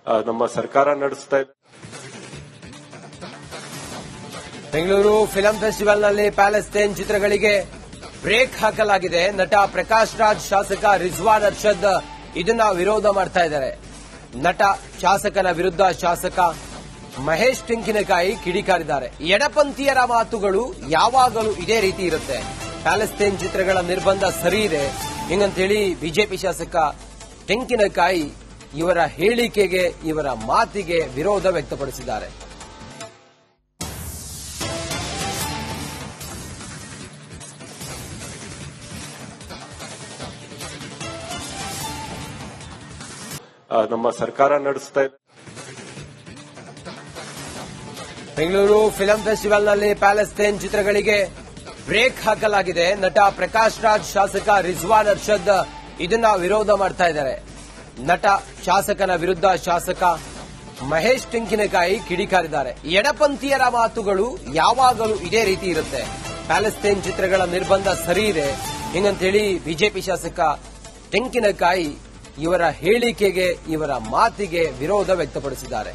ನಮ್ಮ ಸರ್ಕಾರ ನಡೆಸ್ತಾ ಇದೆ. ಬೆಂಗಳೂರು ಫಿಲಂ ಫೆಸ್ಟಿವಲ್ನಲ್ಲಿ ಪ್ಯಾಲೆಸ್ತೇನ್ ಚಿತ್ರಗಳಿಗೆ ಬ್ರೇಕ್ ಹಾಕಲಾಗಿದೆ. ನಟ ಪ್ರಕಾಶ್ ರಾಜ್, ಶಾಸಕ ರಿಜ್ವಾನ್ ಅರ್ಷದ್ ಇದನ್ನ ವಿರೋಧ ಮಾಡ್ತಾ ಇದ್ದಾರೆ. ನಟ ಶಾಸಕನ ವಿರುದ್ಧ ಶಾಸಕ ಮಹೇಶ್ ಟೆಂಕಿನಕಾಯಿ ಕಿಡಿಕಾರಿದ್ದಾರೆ. ಎಡಪಂಥೀಯರ ಮಾತುಗಳು ಯಾವಾಗಲೂ ಇದೇ ರೀತಿ ಇರುತ್ತೆ. ಪ್ಯಾಲೆಸ್ತೇನ್ ಚಿತ್ರಗಳ ನಿರ್ಬಂಧ ಸರಿ ಇದೆ ಹಿಂಗಂತೇಳಿ ಬಿಜೆಪಿ ಶಾಸಕ ಟೆಂಕಿನಕಾಯಿ ಇವರ ಹೇಳಿಕೆಗೆ, ಇವರ ಮಾತಿಗೆ ವಿರೋಧ ವ್ಯಕ್ತಪಡಿಸಿದ್ದಾರೆ. ನಮ್ಮ ಸರ್ಕಾರ ನಡೆಸ್ತಾ ಇದೆ. ಬೆಂಗಳೂರು ಫಿಲಂ ಫೆಸ್ಟಿವಲ್ನಲ್ಲಿ ಪ್ಯಾಲೆಸ್ತೇನ್ ಚಿತ್ರಗಳಿಗೆ ಬ್ರೇಕ್ ಹಾಕಲಾಗಿದೆ. ನಟ ಪ್ರಕಾಶ್ ರಾಜ್, ಶಾಸಕ ರಿಜ್ವಾನ್ ಅರ್ಷದ್ ಇದನ್ನ ವಿರೋಧ ಮಾಡ್ತಾ ಇದ್ದಾರೆ. ನಟ ಶಾಸಕನ ವಿರುದ್ಧ ಶಾಸಕ ಮಹೇಶ್ ಟೆಂಕಿನಕಾಯಿ ಕಿಡಿಕಾರಿದ್ದಾರೆ. ಎಡಪಂಥೀಯರ ಮಾತುಗಳು ಯಾವಾಗಲೂ ಇದೇ ರೀತಿ ಇರುತ್ತೆ. ಪ್ಯಾಲೆಸ್ತೇನ್ ಚಿತ್ರಗಳ ನಿರ್ಬಂಧ ಸರಿ ಇದೆ ಹಿಂಗಂತೇಳಿ ಬಿಜೆಪಿ ಶಾಸಕ ಟೆಂಕಿನಕಾಯಿ ಇವರ ಹೇಳಿಕೆಗೆ, ಇವರ ಮಾತಿಗೆ ವಿರೋಧ ವ್ಯಕ್ತಪಡಿಸಿದ್ದಾರೆ.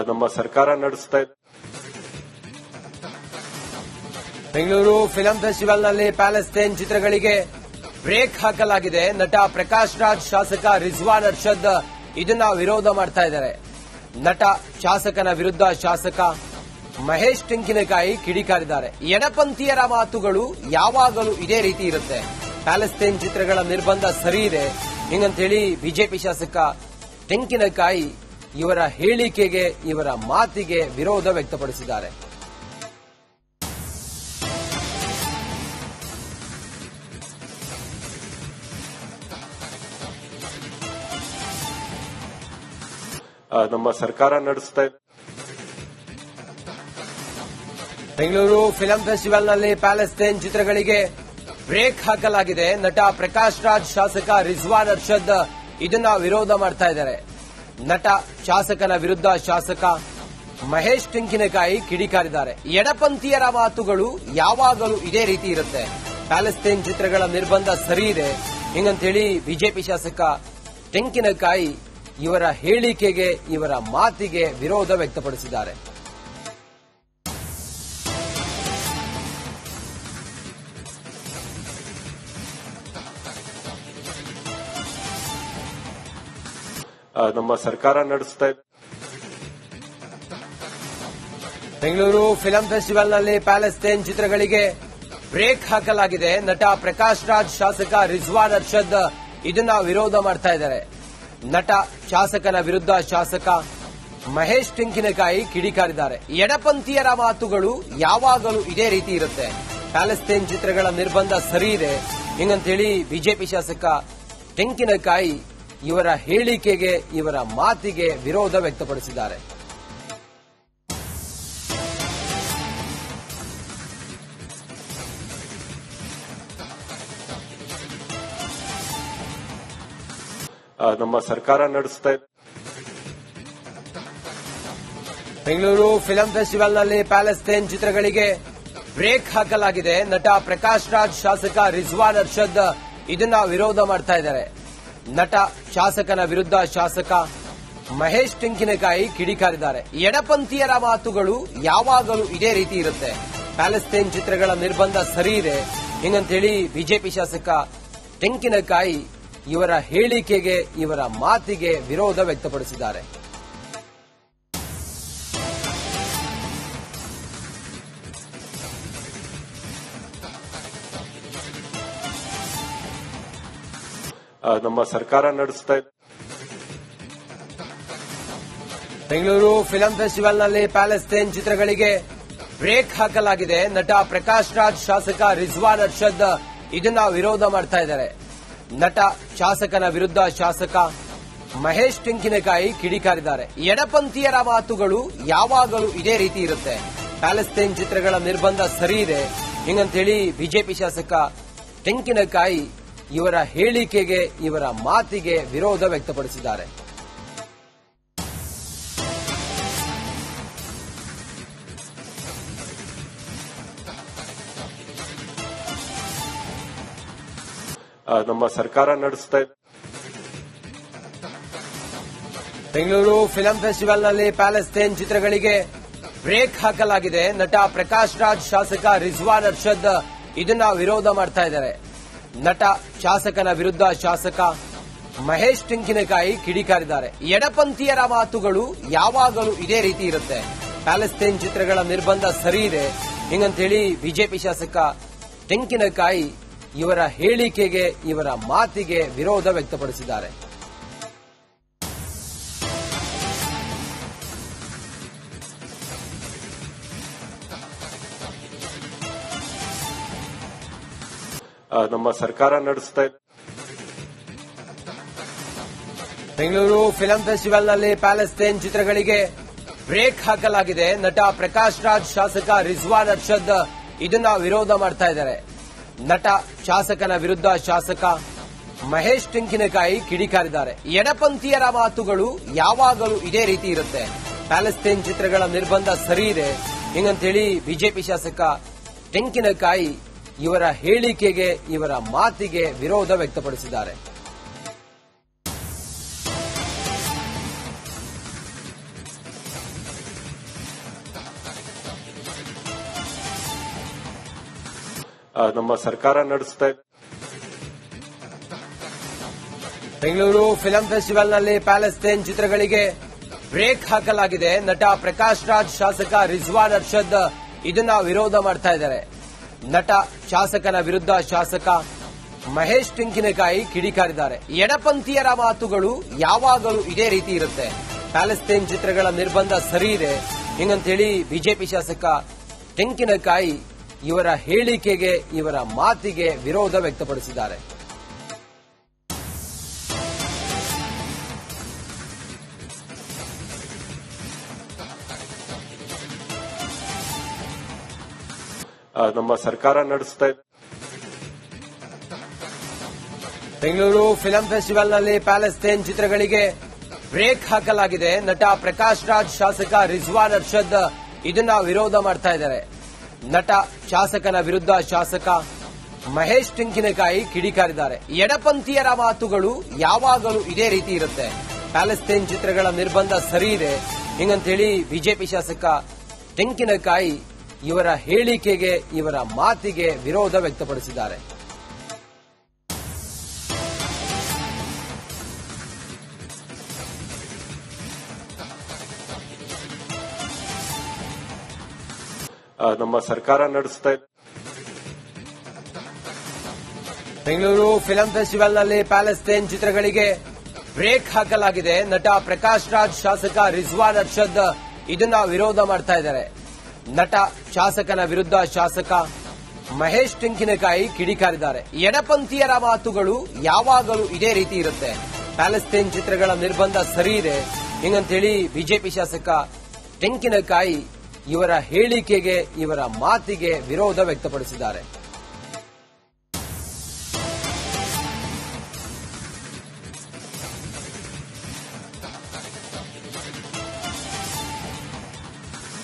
ನಮ್ಮ ಸರ್ಕಾರ ನಡೆಸ್ತಾ ಇದೆ. ಬೆಂಗಳೂರು ಫಿಲಂ ಫೆಸ್ಟಿವಲ್ನಲ್ಲಿ ಪ್ಯಾಲೆಸ್ತೇನ್ ಚಿತ್ರಗಳಿಗೆ ಬ್ರೇಕ್ ಹಾಕಲಾಗಿದೆ. ನಟ ಪ್ರಕಾಶ್ ರಾಜ್, ಶಾಸಕ ರಿಜ್ವಾನ್ ಅರ್ಷದ್ ಇದನ್ನ ವಿರೋಧ ಮಾಡ್ತಾ ಇದ್ದಾರೆ. ನಟ ಶಾಸಕನ ವಿರುದ್ಧ ಶಾಸಕ ಮಹೇಶ್ ಟೆಂಕಿನಕಾಯಿ ಕಿಡಿಕಾರಿದ್ದಾರೆ. ಎಡಪಂಥೀಯರ ಮಾತುಗಳು ಯಾವಾಗಲೂ ಇದೇ ರೀತಿ ಇರುತ್ತೆ. ಪ್ಯಾಲೆಸ್ತೇನ್ ಚಿತ್ರಗಳ ನಿರ್ಬಂಧ ಸರಿ ಇದೆ ಹಿಂಗಂತೇಳಿ ಬಿಜೆಪಿ ಶಾಸಕ ಟೆಂಕಿನಕಾಯಿ ಇವರ ಹೇಳಿಕೆಗೆ, ಇವರ ಮಾತಿಗೆ ವಿರೋಧ ವ್ಯಕ್ತಪಡಿಸಿದ್ದಾರೆ. ನಮ್ಮ ಸರ್ಕಾರ ನಡೆಸ್ತಾ ಇದೆ. ಬೆಂಗಳೂರು ಫಿಲಂ ಫೆಸ್ಟಿವಲ್ನಲ್ಲಿ ಪ್ಯಾಲೆಸ್ತೇನ್ ಚಿತ್ರಗಳಿಗೆ ಬ್ರೇಕ್ ಹಾಕಲಾಗಿದೆ. ನಟ ಪ್ರಕಾಶ್ ರಾಜ್, ಶಾಸಕ ರಿಜ್ವಾನ್ ಅರ್ಷದ್ ಇದನ್ನ ವಿರೋಧ ಮಾಡ್ತಾ ಇದ್ದಾರೆ. ನಟ ಶಾಸಕನ ವಿರುದ್ಧ ಶಾಸಕ ಮಹೇಶ್ ಟೆಂಕಿನಕಾಯಿ ಕಿಡಿಕಾರಿದ್ದಾರೆ. ಎಡಪಂಥೀಯರ ಮಾತುಗಳು ಯಾವಾಗಲೂ ಇದೇ ರೀತಿ ಇರುತ್ತೆ. ಪ್ಯಾಲೆಸ್ತೇನ್ ಚಿತ್ರಗಳ ನಿರ್ಬಂಧ ಸರಿ ಇದೆ ಹಿಂಗಂತೇಳಿ ಬಿಜೆಪಿ ಶಾಸಕ ಟೆಂಕಿನಕಾಯಿ ಇವರ ಹೇಳಿಕೆಗೆ, ಇವರ ಮಾತಿಗೆ ವಿರೋಧ ವ್ಯಕ್ತಪಡಿಸಿದ್ದಾರೆ. ನಮ್ಮ ಸರ್ಕಾರ ನಡೆಸ್ತಾ ಇದೆ. ಬೆಂಗಳೂರು ಫಿಲಂ ಫೆಸ್ಟಿವಲ್ನಲ್ಲಿ ಪ್ಯಾಲೆಸ್ತೇನ್ ಚಿತ್ರಗಳಿಗೆ ಬ್ರೇಕ್ ಹಾಕಲಾಗಿದೆ. ನಟ ಪ್ರಕಾಶ್ ರಾಜ್, ಶಾಸಕ ರಿಜ್ವಾನ್ ಅರ್ಷದ್ ಇದನ್ನ ವಿರೋಧ ಮಾಡ್ತಾ ಇದ್ದಾರೆ. ನಟ ಶಾಸಕನ ವಿರುದ್ಧ ಶಾಸಕ ಮಹೇಶ್ ಟೆಂಕಿನಕಾಯಿ ಕಿಡಿಕಾರಿದ್ದಾರೆ. ಎಡಪಂಥೀಯರ ಮಾತುಗಳು ಯಾವಾಗಲೂ ಇದೇ ರೀತಿ ಇರುತ್ತೆ. ಪ್ಯಾಲೆಸ್ತೇನ್ ಚಿತ್ರಗಳ ನಿರ್ಬಂಧ ಸರಿ ಇದೆ ಹಿಂಗಂತೇಳಿ ಬಿಜೆಪಿ ಶಾಸಕ ಟೆಂಕಿನಕಾಯಿ ಇವರ ಹೇಳಿಕೆಗೆ, ಇವರ ಮಾತಿಗೆ ವಿರೋಧ ವ್ಯಕ್ತಪಡಿಸಿದ್ದಾರೆ. ನಮ್ಮ ಸರ್ಕಾರ ನಡೆಸ್ತಾ ಇದೆ. ಬೆಂಗಳೂರು ಫಿಲಂ ಫೆಸ್ಟಿವಲ್ನಲ್ಲಿ ಪ್ಯಾಲೆಸ್ತೇನ್ ಚಿತ್ರಗಳಿಗೆ ಬ್ರೇಕ್ ಹಾಕಲಾಗಿದೆ. ನಟ ಪ್ರಕಾಶ್ ರಾಜ್, ಶಾಸಕ ರಿಜ್ವಾನ್ ಅರ್ಷದ್ ಇದನ್ನ ವಿರೋಧ ಮಾಡ್ತಾ ಇದ್ದಾರೆ. ನಟ ಶಾಸಕನ ವಿರುದ್ಧ ಶಾಸಕ ಮಹೇಶ್ ಟೆಂಕಿನಕಾಯಿ ಕಿಡಿಕಾರಿದ್ದಾರೆ. ಎಡಪಂಥೀಯರ ಮಾತುಗಳು ಯಾವಾಗಲೂ ಇದೇ ರೀತಿ ಇರುತ್ತೆ. ಪ್ಯಾಲೆಸ್ತೇನ್ ಚಿತ್ರಗಳ ನಿರ್ಬಂಧ ಸರಿ ಇದೆ ಹಿಂಗಂತೇಳಿ ಬಿಜೆಪಿ ಶಾಸಕ ಟೆಂಕಿನಕಾಯಿ ಇವರ ಹೇಳಿಕೆಗೆ, ಇವರ ಮಾತಿಗೆ ವಿರೋಧ ವ್ಯಕ್ತಪಡಿಸಿದ್ದಾರೆ. ನಮ್ಮ ಸರ್ಕಾರ ನಡೆಸ್ತಾ ಇದೆ. ಬೆಂಗಳೂರು ಫಿಲಂ ಫೆಸ್ಟಿವಲ್ನಲ್ಲಿ ಪ್ಯಾಲೆಸ್ತೇನ್ ಚಿತ್ರಗಳಿಗೆ ಬ್ರೇಕ್ ಹಾಕಲಾಗಿದೆ. ನಟ ಪ್ರಕಾಶ್ ರಾಜ್, ಶಾಸಕ ರಿಜ್ವಾನ್ ಅರ್ಷದ್ ಇದನ್ನ ವಿರೋಧ ಮಾಡ್ತಾ ಇದ್ದಾರೆ. ನಟ ಶಾಸಕನ ವಿರುದ್ಧ ಶಾಸಕ ಮಹೇಶ್ ಟೆಂಕಿನಕಾಯಿ ಕಿಡಿಕಾರಿದ್ದಾರೆ. ಎಡಪಂಥೀಯರ ಮಾತುಗಳು ಯಾವಾಗಲೂ ಇದೇ ರೀತಿ ಇರುತ್ತೆ. ಪ್ಯಾಲೆಸ್ತೇನ್ ಚಿತ್ರಗಳ ನಿರ್ಬಂಧ ಸರಿ ಇದೆ ಹಿಂಗಂತೇಳಿ ಬಿಜೆಪಿ ಶಾಸಕ ಟೆಂಕಿನಕಾಯಿ ಇವರ ಹೇಳಿಕೆಗೆ, ಇವರ ಮಾತಿಗೆ ವಿರೋಧ ವ್ಯಕ್ತಪಡಿಸಿದ್ದಾರೆ. ನಮ್ಮ ಸರ್ಕಾರ ನಡೆಸ್ತಾ ಇದೆ. ಬೆಂಗಳೂರು ಫಿಲಂ ಫೆಸ್ಟಿವಲ್ನಲ್ಲಿ ಪ್ಯಾಲೆಸ್ತೇನ್ ಚಿತ್ರಗಳಿಗೆ ಬ್ರೇಕ್ ಹಾಕಲಾಗಿದೆ. ನಟ ಪ್ರಕಾಶ್ ರಾಜ್, ಶಾಸಕ ರಿಜ್ವಾನ್ ಅರ್ಷದ್ ಇದನ್ನ ವಿರೋಧ ಮಾಡ್ತಾ ಇದ್ದಾರೆ. ನಟ ಶಾಸಕನ ವಿರುದ್ಧ ಶಾಸಕ ಮಹೇಶ್ ತೆಂಕಿನಕಾಯಿ ಕಿಡಿಕಾರಿದ್ದಾರೆ. ಎಡಪಂಥೀಯರ ಮಾತುಗಳು ಯಾವಾಗಲೂ ಇದೇ ರೀತಿ ಇರುತ್ತೆ. ಪ್ಯಾಲೆಸ್ತೇನ್ ಚಿತ್ರಗಳ ನಿರ್ಬಂಧ ಸರಿ ಇದೆ ಹಿಂಗಂತೇಳಿ ಬಿಜೆಪಿ ಶಾಸಕ ತೆಂಕಿನಕಾಯಿ ಇವರ ಹೇಳಿಕೆಗೆ, ಇವರ ಮಾತಿಗೆ ವಿರೋಧ ವ್ಯಕ್ತಪಡಿಸಿದ್ದಾರೆ. ನಮ್ಮ ಸರ್ಕಾರ ನಡೆಸ್ತಾ ಇದೆ. ಬೆಂಗಳೂರು ಫಿಲಂ ಫೆಸ್ಟಿವಲ್ನಲ್ಲಿ ಪ್ಯಾಲೆಸ್ತೇನ್ ಚಿತ್ರಗಳಿಗೆ ಬ್ರೇಕ್ ಹಾಕಲಾಗಿದೆ. ನಟ ಪ್ರಕಾಶ್ ರಾಜ್, ಶಾಸಕ ರಿಜ್ವಾನ್ ಅರ್ಷದ್ ಇದನ್ನ ವಿರೋಧ ಮಾಡ್ತಾ ಇದ್ದಾರೆ. ನಟ ಶಾಸಕನ ವಿರುದ್ಧ ಶಾಸಕ ಮಹೇಶ್ ತೆಂಕಿನಕಾಯಿ ಕಿಡಿಕಾರಿದ್ದಾರೆ. ಎಡಪಂಥೀಯರ ಮಾತುಗಳು ಯಾವಾಗಲೂ ಇದೇ ರೀತಿ ಇರುತ್ತೆ. ಪ್ಯಾಲೆಸ್ತೇನ್ ಚಿತ್ರಗಳ ನಿರ್ಬಂಧ ಸರಿ ಇದೆ ಹಿಂಗಂತೇಳಿ ಬಿಜೆಪಿ ಶಾಸಕ ತೆಂಕಿನಕಾಯಿ ಇವರ ಹೇಳಿಕೆಗೆ, ಇವರ ಮಾತಿಗೆ ವಿರೋಧ ವ್ಯಕ್ತಪಡಿಸಿದ್ದಾರೆ. ನಮ್ಮ ಸರ್ಕಾರ ನಡೆಸ್ತಾ ಇದೆ. ಬೆಂಗಳೂರು ಫಿಲಂ ಫೆಸ್ಟಿವಲ್ನಲ್ಲಿ ಪ್ಯಾಲೆಸ್ತೇನ್ ಚಿತ್ರಗಳಿಗೆ ಬ್ರೇಕ್ ಹಾಕಲಾಗಿದೆ. ನಟ ಪ್ರಕಾಶ್ ರಾಜ್, ಶಾಸಕ ರಿಜ್ವಾನ್ ಅರ್ಷದ್ ಇದನ್ನ ವಿರೋಧ ಮಾಡ್ತಾ ಇದ್ದಾರೆ. ನಟ ಶಾಸಕನ ವಿರುದ್ಧ ಶಾಸಕ ಮಹೇಶ್ ತೆಂಕಿನಕಾಯಿ ಕಿಡಿಕಾರಿದ್ದಾರೆ. ಎಡಪಂಥೀಯರ ಮಾತುಗಳು ಯಾವಾಗಲೂ ಇದೇ ರೀತಿ ಇರುತ್ತೆ. ಪ್ಯಾಲೆಸ್ತೇನ್ ಚಿತ್ರಗಳ ನಿರ್ಬಂಧ ಸರಿ ಇದೆ ಹಿಂಗಂತೇಳಿ ಬಿಜೆಪಿ ಶಾಸಕ ತೆಂಕಿನಕಾಯಿ ಇವರ ಹೇಳಿಕೆಗೆ, ಇವರ ಮಾತಿಗೆ ವಿರೋಧ ವ್ಯಕ್ತಪಡಿಸಿದ್ದಾರೆ. ನಮ್ಮ ಸರ್ಕಾರ ನಡೆಸ್ತಾ ಇದೆ. ಬೆಂಗಳೂರು ಫಿಲಂ ಫೆಸ್ಟಿವಲ್ನಲ್ಲಿ ಪ್ಯಾಲೆಸ್ತೇನ್ ಚಿತ್ರಗಳಿಗೆ ಬ್ರೇಕ್ ಹಾಕಲಾಗಿದೆ. ನಟ ಪ್ರಕಾಶ್ ರಾಜ್, ಶಾಸಕ ರಿಜ್ವಾನ್ ಅರ್ಷದ್ ಇದನ್ನ ವಿರೋಧ ಮಾಡ್ತಾ ಇದ್ದಾರೆ. ನಟ ಶಾಸಕನ ವಿರುದ್ಧ ಶಾಸಕ ಮಹೇಶ್ ತೆಂಕಿನಕಾಯಿ ಕಿಡಿಕಾರಿದ್ದಾರೆ. ಎಡಪಂಥೀಯರ ಮಾತುಗಳು ಯಾವಾಗಲೂ ಇದೇ ರೀತಿ ಇರುತ್ತೆ. ಪ್ಯಾಲೆಸ್ತೇನ್ ಚಿತ್ರಗಳ ನಿರ್ಬಂಧ ಸರಿ ಇದೆ ಹಿಂಗಂತೇಳಿ ಬಿಜೆಪಿ ಶಾಸಕ ತೆಂಕಿನಕಾಯಿ ಇವರ ಹೇಳಿಕೆಗೆ, ಇವರ ಮಾತಿಗೆ ವಿರೋಧ ವ್ಯಕ್ತಪಡಿಸಿದ್ದಾರೆ. ನಮ್ಮ ಸರ್ಕಾರ ನಡೆಸ್ತಾ ಇದೆ. ಬೆಂಗಳೂರು ಫಿಲಂ ಫೆಸ್ಟಿವಲ್ನಲ್ಲಿ ಪ್ಯಾಲೆಸ್ತೇನ್ ಚಿತ್ರಗಳಿಗೆ ಬ್ರೇಕ್ ಹಾಕಲಾಗಿದೆ. ನಟ ಪ್ರಕಾಶ್ ರಾಜ್, ಶಾಸಕ ರಿಜ್ವಾನ್ ಅರ್ಷದ್ ಇದನ್ನ ವಿರೋಧ ಮಾಡ್ತಾ ಇದ್ದಾರೆ. ನಟ ಶಾಸಕನ ವಿರುದ್ಧ ಶಾಸಕ ಮಹೇಶ್ ತೆಂಕಿನಕಾಯಿ ಕಿಡಿಕಾರಿದ್ದಾರೆ. ಎಡಪಂಥೀಯರ ಮಾತುಗಳು ಯಾವಾಗಲೂ ಇದೇ ರೀತಿ ಇರುತ್ತೆ. ಪ್ಯಾಲೆಸ್ತೇನ್ ಚಿತ್ರಗಳ ನಿರ್ಬಂಧ ಸರಿ ಇದೆ ಹಿಂಗಂತೇಳಿ ಬಿಜೆಪಿ ಶಾಸಕ ತೆಂಕಿನಕಾಯಿ ಇವರ ಹೇಳಿಕೆಗೆ, ಇವರ ಮಾತಿಗೆ ವಿರೋಧ ವ್ಯಕ್ತಪಡಿಸಿದ್ದಾರೆ.